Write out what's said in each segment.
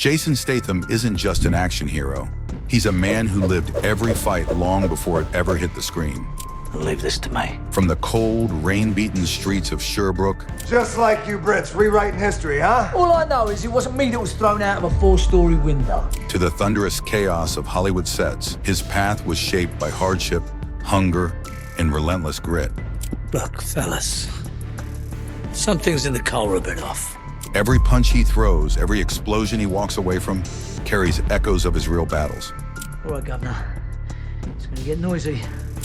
Jason Statham isn't just an action hero. He's a man who lived every fight long before it ever hit the screen. Leave this to me. From the cold, rain-beaten streets of Shirebrook Just like you Brits, rewriting history, huh? All I know is it wasn't me that was thrown out of a 4-story window. to the thunderous chaos of Hollywood sets, his path was shaped by hardship, hunger, and relentless grit. Look, fellas, some things in the car are a bit off. Every punch he throws, every explosion he walks away from, carries echoes of his real battles. All right, Governor, it's gonna get noisy.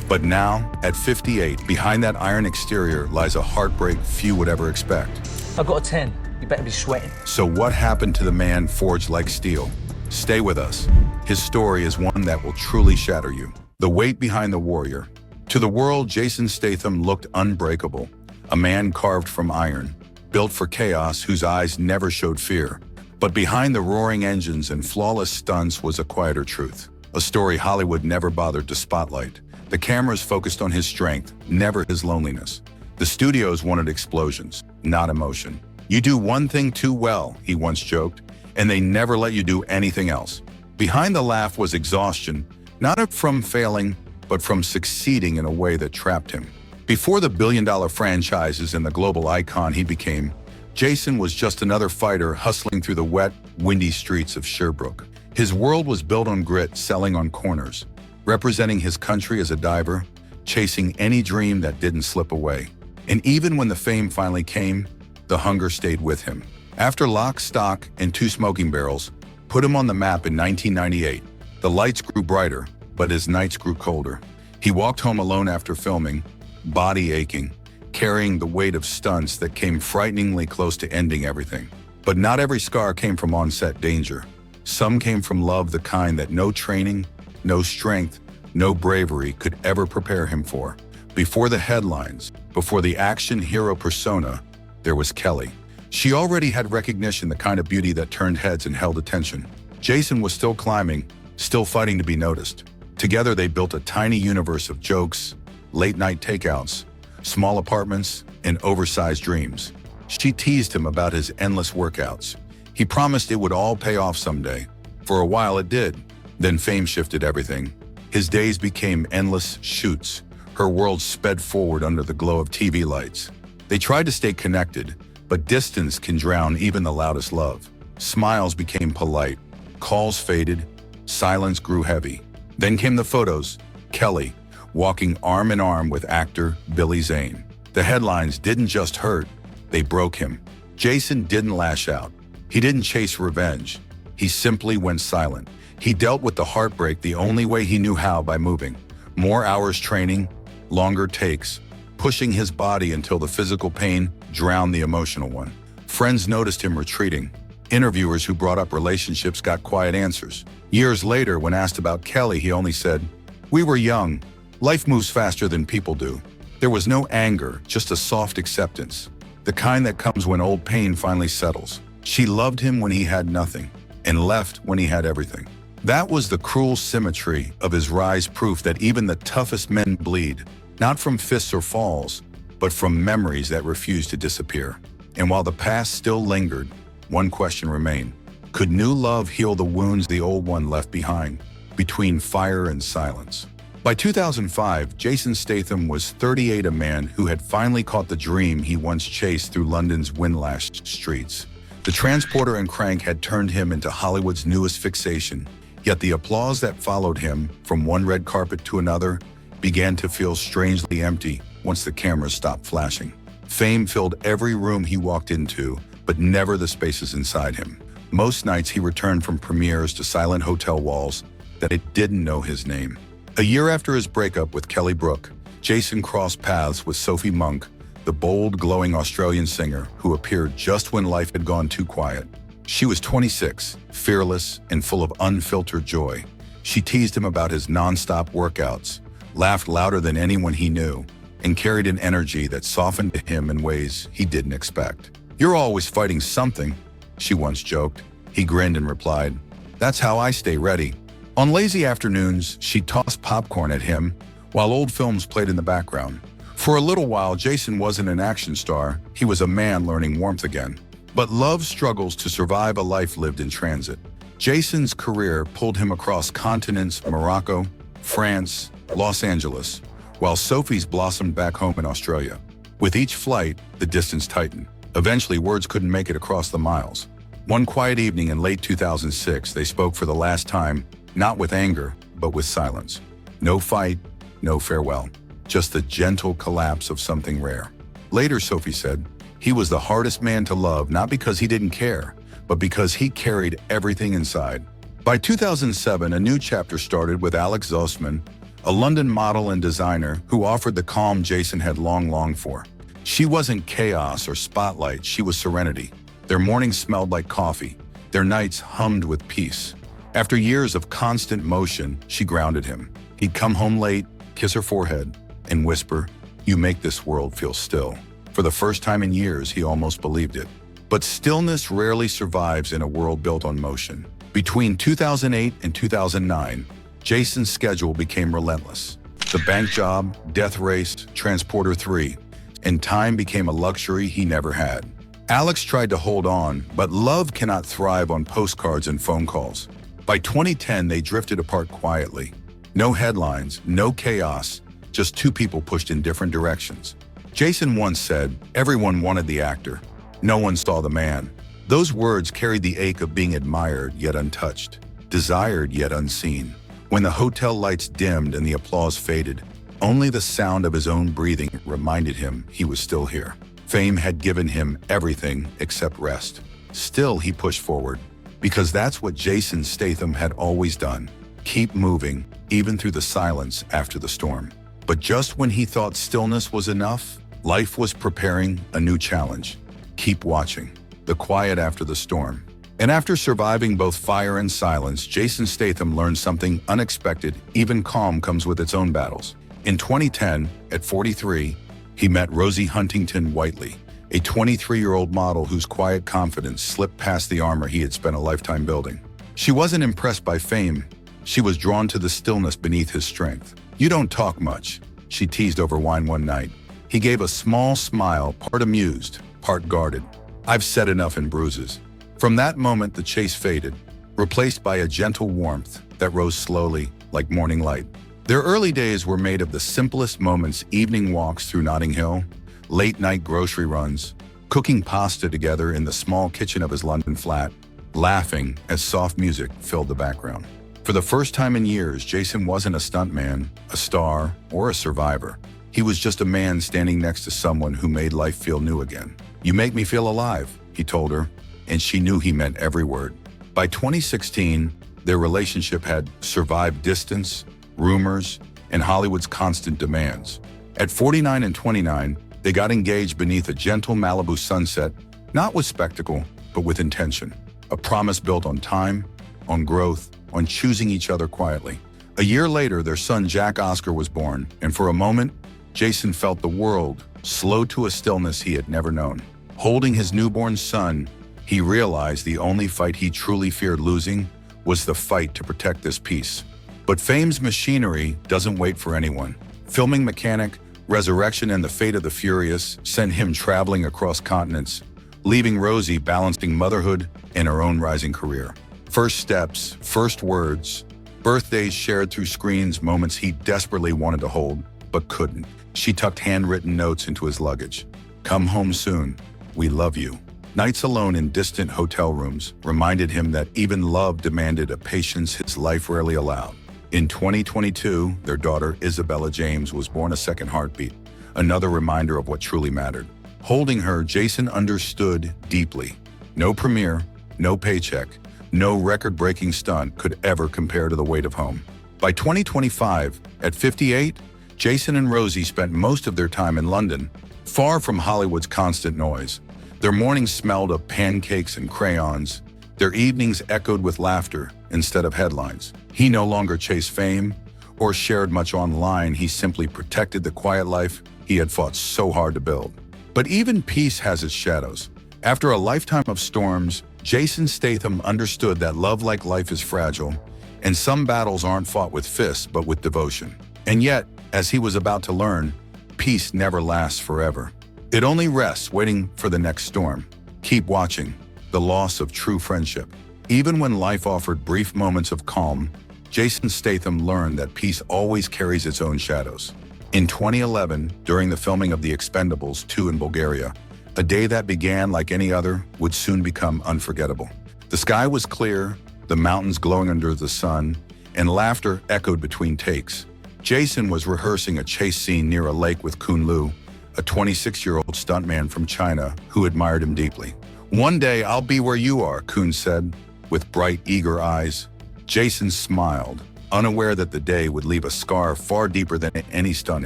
But now, at 58, behind that iron exterior lies a heartbreak few would ever expect. I've got a 10. You better be sweating. So what happened to the man forged like steel? Stay with us. His story is one that will truly shatter you. The weight behind the warrior. To the world, Jason Statham looked unbreakable. A man carved from iron, built for chaos, whose eyes never showed fear. But behind the roaring engines and flawless stunts was a quieter truth. A story Hollywood never bothered to spotlight. The cameras focused on his strength, never his loneliness. The studios wanted explosions, not emotion. You do one thing too well, he once joked, and they never let you do anything else. Behind the laugh was exhaustion, not from failing, but from succeeding in a way that trapped him. Before the billion-dollar franchises and the global icon he became, Jason was just another fighter hustling through the wet, windy streets of Shirebrook. His world was built on grit, selling on corners, representing his country as a diver, chasing any dream that didn't slip away. And even when the fame finally came, the hunger stayed with him. After Lock, Stock, and Two Smoking Barrels put him on the map in 1998, the lights grew brighter, but his nights grew colder. He walked home alone after filming, body aching, carrying the weight of stunts that came frighteningly close to ending everything. But not every scar came from on-set danger. Some came from love, the kind that no training, no strength, no bravery could ever prepare him for. Before the headlines, before the action hero persona, there was Kelly. She already had recognition, the kind of beauty that turned heads and held attention. Jason was still climbing, still fighting to be noticed. Together they built a tiny universe of jokes, late-night takeouts, small apartments, and oversized dreams. She teased him about his endless workouts. He promised it would all pay off someday. For a while it did. Then fame shifted everything. His days became endless shoots. Her world sped forward under the glow of TV lights. They tried to stay connected, but distance can drown even the loudest love. Smiles became polite, calls faded, silence grew heavy. Then came the photos, Kelly, walking arm in arm with actor Billy Zane. The headlines didn't just hurt, they broke him. Jason didn't lash out. He didn't chase revenge. He simply went silent. He dealt with the heartbreak the only way he knew how, by moving. More hours training, longer takes, pushing his body until the physical pain drowned the emotional one. Friends noticed him retreating. Interviewers who brought up relationships got quiet answers. Years later, when asked about Kelly, he only said, "We were young. Life moves faster than people do." There was no anger, just a soft acceptance. The kind that comes when old pain finally settles. She loved him when he had nothing, and left when he had everything. That was the cruel symmetry of his rise, proof that even the toughest men bleed, not from fists or falls, but from memories that refuse to disappear. And while the past still lingered, one question remained. Could new love heal the wounds the old one left behind, between fire and silence? By 2005, Jason Statham was 38, a man who had finally caught the dream he once chased through London's wind-lashed streets. The transporter and crank had turned him into Hollywood's newest fixation, yet the applause that followed him, from one red carpet to another, began to feel strangely empty once the cameras stopped flashing. Fame filled every room he walked into, but never the spaces inside him. Most nights he returned from premieres to silent hotel walls that it didn't know his name. A year after his breakup with Kelly Brook, Jason crossed paths with Sophie Monk, the bold, glowing Australian singer who appeared just when life had gone too quiet. She was 26, fearless, and full of unfiltered joy. She teased him about his non-stop workouts, laughed louder than anyone he knew, and carried an energy that softened him in ways he didn't expect. "You're always fighting something," she once joked. He grinned and replied, "That's how I stay ready." On lazy afternoons, she tossed popcorn at him while old films played in the background. For a little while, Jason wasn't an action star. He was a man learning warmth again. But love struggles to survive a life lived in transit. Jason's career pulled him across continents: Morocco, France, Los Angeles, while Sophie's blossomed back home in Australia. With each flight, the distance tightened. Eventually, words couldn't make it across the miles. One quiet evening in late 2006, they spoke for the last time, not with anger, but with silence. No fight, no farewell, just the gentle collapse of something rare. Later, Sophie said, he was the hardest man to love, not because he didn't care, but because he carried everything inside. By 2007, a new chapter started with Alex Zossman, a London model and designer who offered the calm Jason had long longed for. She wasn't chaos or spotlight, she was serenity. Their mornings smelled like coffee. Their nights hummed with peace. After years of constant motion, she grounded him. He'd come home late, kiss her forehead, and whisper, "You make this world feel still." For the first time in years, he almost believed it. But stillness rarely survives in a world built on motion. Between 2008 and 2009, Jason's schedule became relentless. The bank job, death race, Transporter 3, and time became a luxury he never had. Alex tried to hold on, but love cannot thrive on postcards and phone calls. By 2010, they drifted apart quietly. No headlines, no chaos, just two people pushed in different directions. Jason once said, "Everyone wanted the actor. No one saw the man." Those words carried the ache of being admired yet untouched, desired yet unseen. When the hotel lights dimmed and the applause faded, only the sound of his own breathing reminded him he was still here. Fame had given him everything except rest. Still, he pushed forward, because that's what Jason Statham had always done. Keep moving, even through the silence after the storm. But just when he thought stillness was enough, life was preparing a new challenge. Keep watching. The quiet after the storm. And after surviving both fire and silence, Jason Statham learned something unexpected. Even calm comes with its own battles. In 2010, at 43, he met Rosie Huntington-Whiteley, a 23-year-old model whose quiet confidence slipped past the armor he had spent a lifetime building. She wasn't impressed by fame. She was drawn to the stillness beneath his strength. "You don't talk much," she teased over wine one night. He gave a small smile, part amused, part guarded. "I've said enough in bruises." From that moment, the chase faded, replaced by a gentle warmth that rose slowly, like morning light. Their early days were made of the simplest moments: evening walks through Notting Hill, late-night grocery runs, cooking pasta together in the small kitchen of his London flat, laughing as soft music filled the background. For the first time in years, Jason wasn't a stuntman, a star, or a survivor. He was just a man standing next to someone who made life feel new again. "You make me feel alive," he told her, and she knew he meant every word. By 2016, their relationship had survived distance, rumors, and Hollywood's constant demands. At 49 and 29, they got engaged beneath a gentle Malibu sunset, not with spectacle, but with intention. A promise built on time, on growth, on choosing each other quietly. A year later, their son Jack Oscar was born, and for a moment, Jason felt the world slow to a stillness he had never known. Holding his newborn son, he realized the only fight he truly feared losing was the fight to protect this peace. But fame's machinery doesn't wait for anyone. Filming Mechanic, Resurrection, and The Fate of the Furious sent him traveling across continents, leaving Rosie balancing motherhood and her own rising career. First steps, first words, birthdays shared through screens, moments he desperately wanted to hold, but couldn't. She tucked handwritten notes into his luggage. "Come home soon. We love you." Nights alone in distant hotel rooms reminded him that even love demanded a patience his life rarely allowed. In 2022, their daughter Isabella James was born, a second heartbeat, another reminder of what truly mattered. Holding her, Jason understood deeply. No premiere, no paycheck, no record-breaking stunt could ever compare to the weight of home. By 2025, at 58, Jason and Rosie spent most of their time in London, far from Hollywood's constant noise. Their mornings smelled of pancakes and crayons. Their evenings echoed with laughter instead of headlines. He no longer chased fame or shared much online. He simply protected the quiet life he had fought so hard to build. But even peace has its shadows. After a lifetime of storms, Jason Statham understood that love, like life, is fragile, and some battles aren't fought with fists but with devotion. And yet, as he was about to learn, peace never lasts forever. It only rests waiting for the next storm. Keep watching. The loss of true friendship. Even when life offered brief moments of calm, Jason Statham learned that peace always carries its own shadows. In 2011, during the filming of The Expendables 2 in Bulgaria, a day that began like any other would soon become unforgettable. The sky was clear, the mountains glowing under the sun, and laughter echoed between takes. Jason was rehearsing a chase scene near a lake with Kun Lu, a 26-year-old stuntman from China who admired him deeply. "One day I'll be where you are," Kun said, with bright, eager eyes. Jason smiled, unaware that the day would leave a scar far deeper than any stunt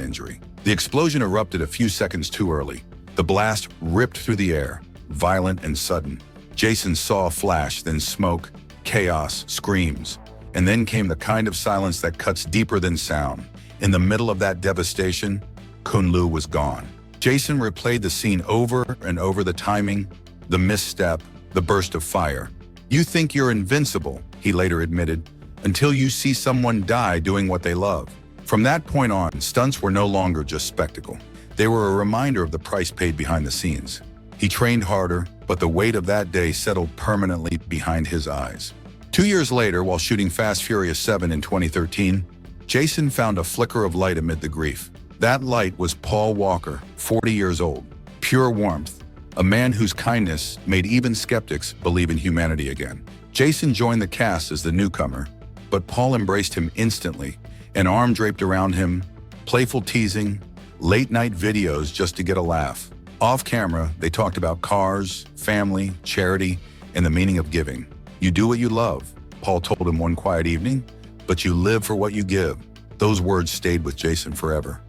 injury. The explosion erupted a few seconds too early. The blast ripped through the air, violent and sudden. Jason saw a flash, then smoke, chaos, screams, and then came the kind of silence that cuts deeper than sound. In the middle of that devastation, Kun Lu was gone. Jason replayed the scene over and over, the timing, the misstep, the burst of fire. "You think you're invincible," he later admitted, "until you see someone die doing what they love." From that point on, stunts were no longer just spectacle. They were a reminder of the price paid behind the scenes. He trained harder, but the weight of that day settled permanently behind his eyes. 2 years later, while shooting Fast Furious 7 in 2013, Jason found a flicker of light amid the grief. That light was Paul Walker, 40 years old. Pure warmth, a man whose kindness made even skeptics believe in humanity again. Jason joined the cast as the newcomer, but Paul embraced him instantly, an arm draped around him, playful teasing, late-night videos just to get a laugh. Off camera, they talked about cars, family, charity, and the meaning of giving. "You do what you love," Paul told him one quiet evening, "but you live for what you give." Those words stayed with Jason forever.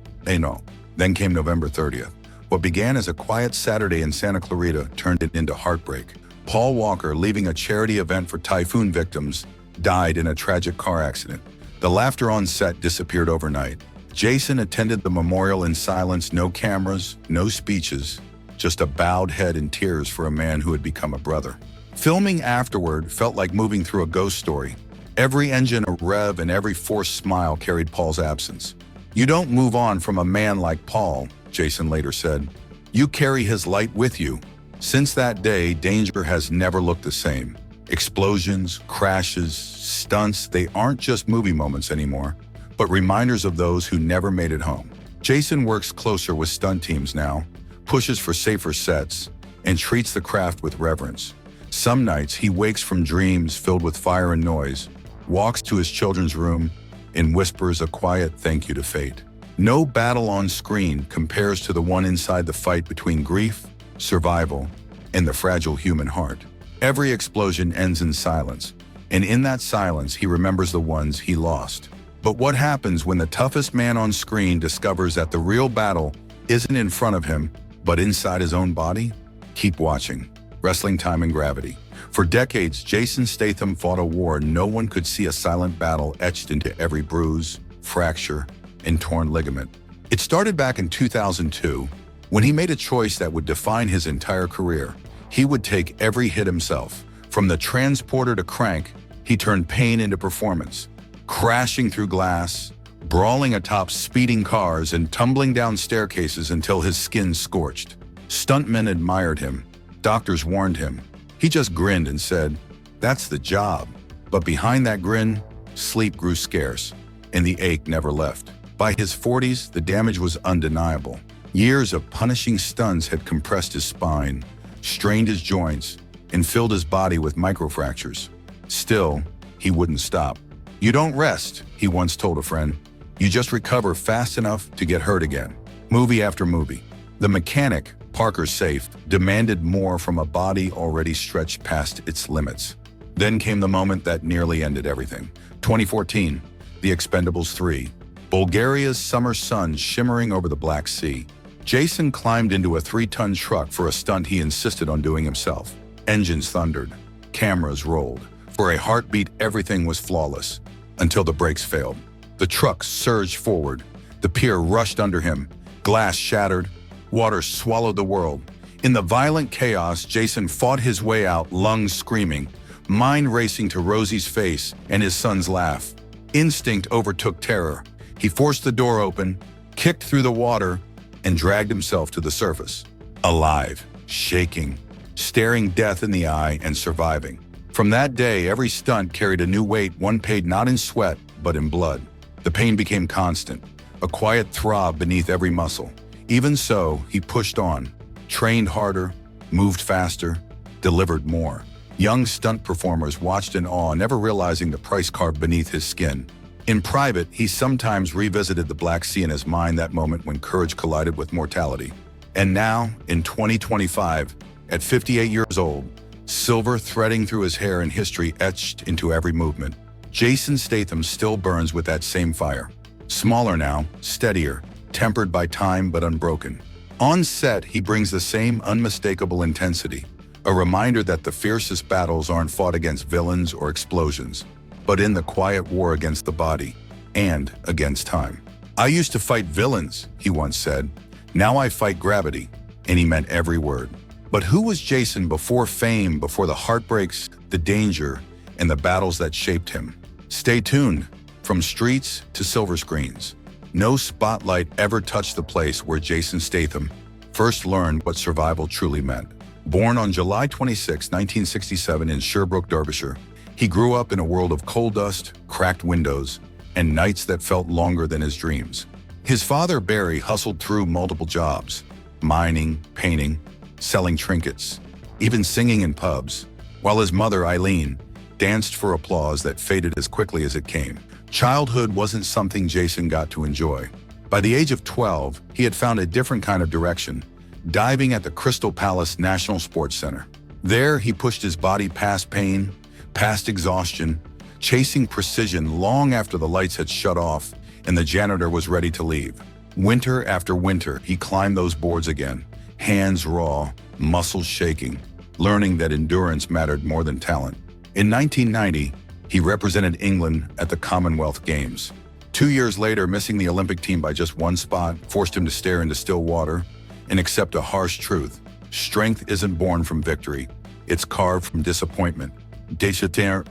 Then came November 30th. What began as a quiet Saturday in Santa Clarita turned it into heartbreak. Paul Walker, leaving a charity event for typhoon victims, died in a tragic car accident. The laughter on set disappeared overnight. Jason attended the memorial in silence, no cameras, no speeches, just a bowed head and tears for a man who had become a brother. Filming afterward felt like moving through a ghost story. Every engine a rev and every forced smile carried Paul's absence. "You don't move on from a man like Paul," Jason later said. "You carry his light with you." Since that day, danger has never looked the same. Explosions, crashes, stunts, they aren't just movie moments anymore, but reminders of those who never made it home. Jason works closer with stunt teams now, pushes for safer sets, and treats the craft with reverence. Some nights he wakes from dreams filled with fire and noise, walks to his children's room, and whispers a quiet thank you to fate. No battle on screen compares to the one inside the fight between grief, survival, and the fragile human heart. Every explosion ends in silence, and in that silence he remembers the ones he lost. But what happens when the toughest man on screen discovers that the real battle isn't in front of him, but inside his own body? Keep watching. Wrestling Time and Gravity. For decades, Jason Statham fought a war no one could see, a silent battle etched into every bruise, fracture, and torn ligament. It started back in 2002, when he made a choice that would define his entire career. He would take every hit himself. From the transporter to crank, he turned pain into performance. Crashing through glass, brawling atop speeding cars, and tumbling down staircases until his skin scorched. Stuntmen admired him. Doctors warned him. He just grinned and said, "That's the job." But behind that grin, sleep grew scarce, and the ache never left. By his 40s, the damage was undeniable. Years of punishing stunts had compressed his spine, strained his joints, and filled his body with microfractures. Still, he wouldn't stop. "You don't rest," he once told a friend. "You just recover fast enough to get hurt again." Movie after movie. The mechanic, Parker's safe, demanded more from a body already stretched past its limits. Then came the moment that nearly ended everything. 2014, The Expendables 3. Bulgaria's summer sun shimmering over the Black Sea. Jason climbed into a 3-ton truck for a stunt he insisted on doing himself. Engines thundered. Cameras rolled. For a heartbeat, everything was flawless, until the brakes failed. The truck surged forward. The pier rushed under him. Glass shattered. Water swallowed the world. In the violent chaos, Jason fought his way out, lungs screaming, mind racing to Rosie's face and his son's laugh. Instinct overtook terror. He forced the door open, kicked through the water, and dragged himself to the surface. Alive, shaking, staring death in the eye and surviving. From that day, every stunt carried a new weight, one paid not in sweat, but in blood. The pain became constant, a quiet throb beneath every muscle. Even so, he pushed on, trained harder, moved faster, delivered more. Young stunt performers watched in awe, never realizing the price carved beneath his skin. In private, he sometimes revisited the Black Sea in his mind, that moment when courage collided with mortality. And now, in 2025, at 58 years old, silver threading through his hair and history etched into every movement, Jason Statham still burns with that same fire. Smaller now, steadier, tempered by time but unbroken. On set, he brings the same unmistakable intensity, a reminder that the fiercest battles aren't fought against villains or explosions, but in the quiet war against the body and against time. "I used to fight villains," he once said. "Now I fight gravity," and he meant every word. But who was Jason before fame, before the heartbreaks, the danger, and the battles that shaped him? Stay tuned. From streets to silver screens, no spotlight ever touched the place where Jason Statham first learned what survival truly meant. Born on July 26, 1967 in Shirebrook, Derbyshire, he grew up in a world of coal dust, cracked windows, and nights that felt longer than his dreams. His father, Barry, hustled through multiple jobs: mining, painting, selling trinkets, even singing in pubs, while his mother, Eileen, danced for applause that faded as quickly as it came. Childhood wasn't something Jason got to enjoy. By the age of 12, he had found a different kind of direction, diving at the Crystal Palace National Sports Center. There, he pushed his body past pain, past exhaustion, chasing precision long after the lights had shut off and the janitor was ready to leave. Winter after winter, he climbed those boards again, hands raw, muscles shaking, learning that endurance mattered more than talent. In 1990, he represented England at the Commonwealth Games. 2 years later, missing the Olympic team by just one spot forced him to stare into still water and accept a harsh truth. Strength isn't born from victory, it's carved from disappointment.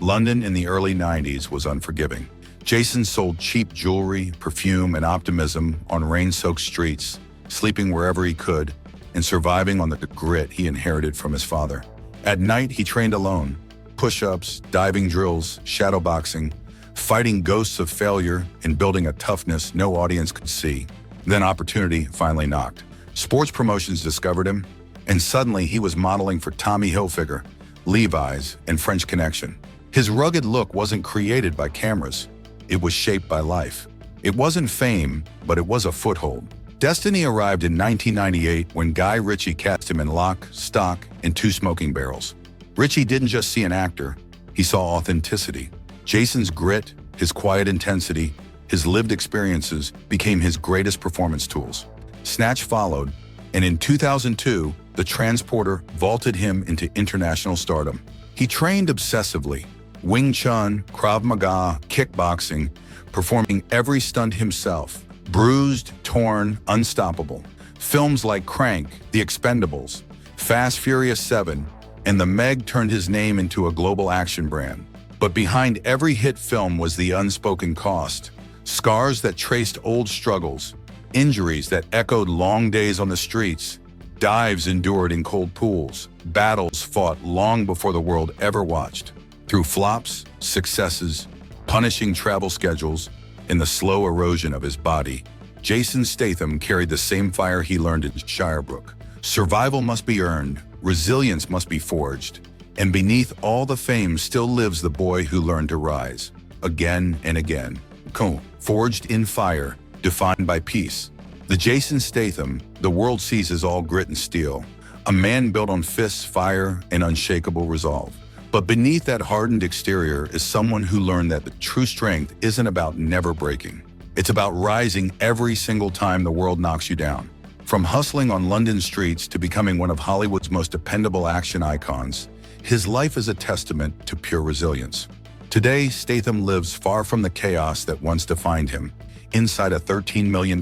London in the early 90s was unforgiving. Jason sold cheap jewelry, perfume, and optimism on rain-soaked streets, sleeping wherever he could, and surviving on the grit he inherited from his father. At night, he trained alone. Push-ups, diving drills, shadowboxing, fighting ghosts of failure and building a toughness no audience could see. Then opportunity finally knocked. Sports promotions discovered him, and suddenly he was modeling for Tommy Hilfiger, Levi's, and French Connection. His rugged look wasn't created by cameras. It was shaped by life. It wasn't fame, but it was a foothold. Destiny arrived in 1998 when Guy Ritchie cast him in Lock, Stock, and Two Smoking Barrels. Ritchie didn't just see an actor, he saw authenticity. Jason's grit, his quiet intensity, his lived experiences became his greatest performance tools. Snatch followed, and in 2002, The Transporter vaulted him into international stardom. He trained obsessively, Wing Chun, Krav Maga, kickboxing, performing every stunt himself. Bruised, torn, unstoppable. Films like Crank, The Expendables, Fast Furious 7, and The Meg turned his name into a global action brand. But behind every hit film was the unspoken cost. Scars that traced old struggles, injuries that echoed long days on the streets, dives endured in cold pools, battles fought long before the world ever watched. Through flops, successes, punishing travel schedules, and the slow erosion of his body, Jason Statham carried the same fire he learned in Shirebrook. Survival must be earned, resilience must be forged, and beneath all the fame still lives the boy who learned to rise, again and again. Forged in fire, defined by peace. The Jason Statham the world sees as all grit and steel, a man built on fists, fire, and unshakable resolve. But beneath that hardened exterior is someone who learned that the true strength isn't about never breaking. It's about rising every single time the world knocks you down. From hustling on London streets to becoming one of Hollywood's most dependable action icons, his life is a testament to pure resilience. Today, Statham lives far from the chaos that once defined him, inside a $13 million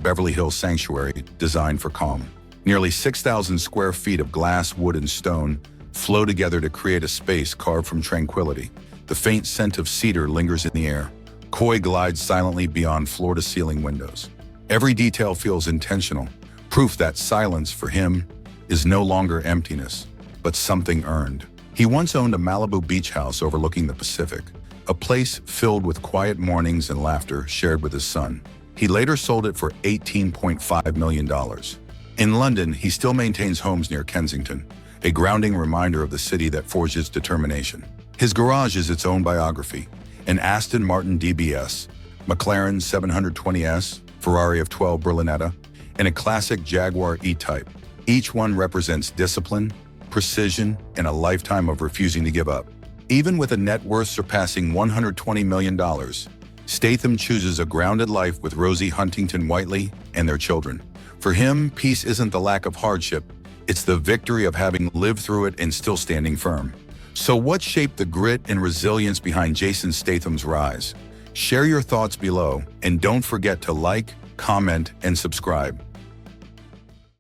Beverly Hills sanctuary designed for calm. Nearly 6,000 square feet of glass, wood, and stone flow together to create a space carved from tranquility. The faint scent of cedar lingers in the air. Koi glides silently beyond floor-to-ceiling windows. Every detail feels intentional, proof that silence for him is no longer emptiness, but something earned. He once owned a Malibu beach house overlooking the Pacific, a place filled with quiet mornings and laughter shared with his son. He later sold it for $18.5 million. In London, he still maintains homes near Kensington, a grounding reminder of the city that forged his determination. His garage is its own biography, an Aston Martin DBS, McLaren 720S, Ferrari F12 Berlinetta, and a classic Jaguar E-Type. Each one represents discipline, precision, and a lifetime of refusing to give up. Even with a net worth surpassing $120 million, Statham chooses a grounded life with Rosie Huntington-Whiteley and their children. For him, peace isn't the lack of hardship, it's the victory of having lived through it and still standing firm. So what shaped the grit and resilience behind Jason Statham's rise? Share your thoughts below, and don't forget to like, comment, and subscribe.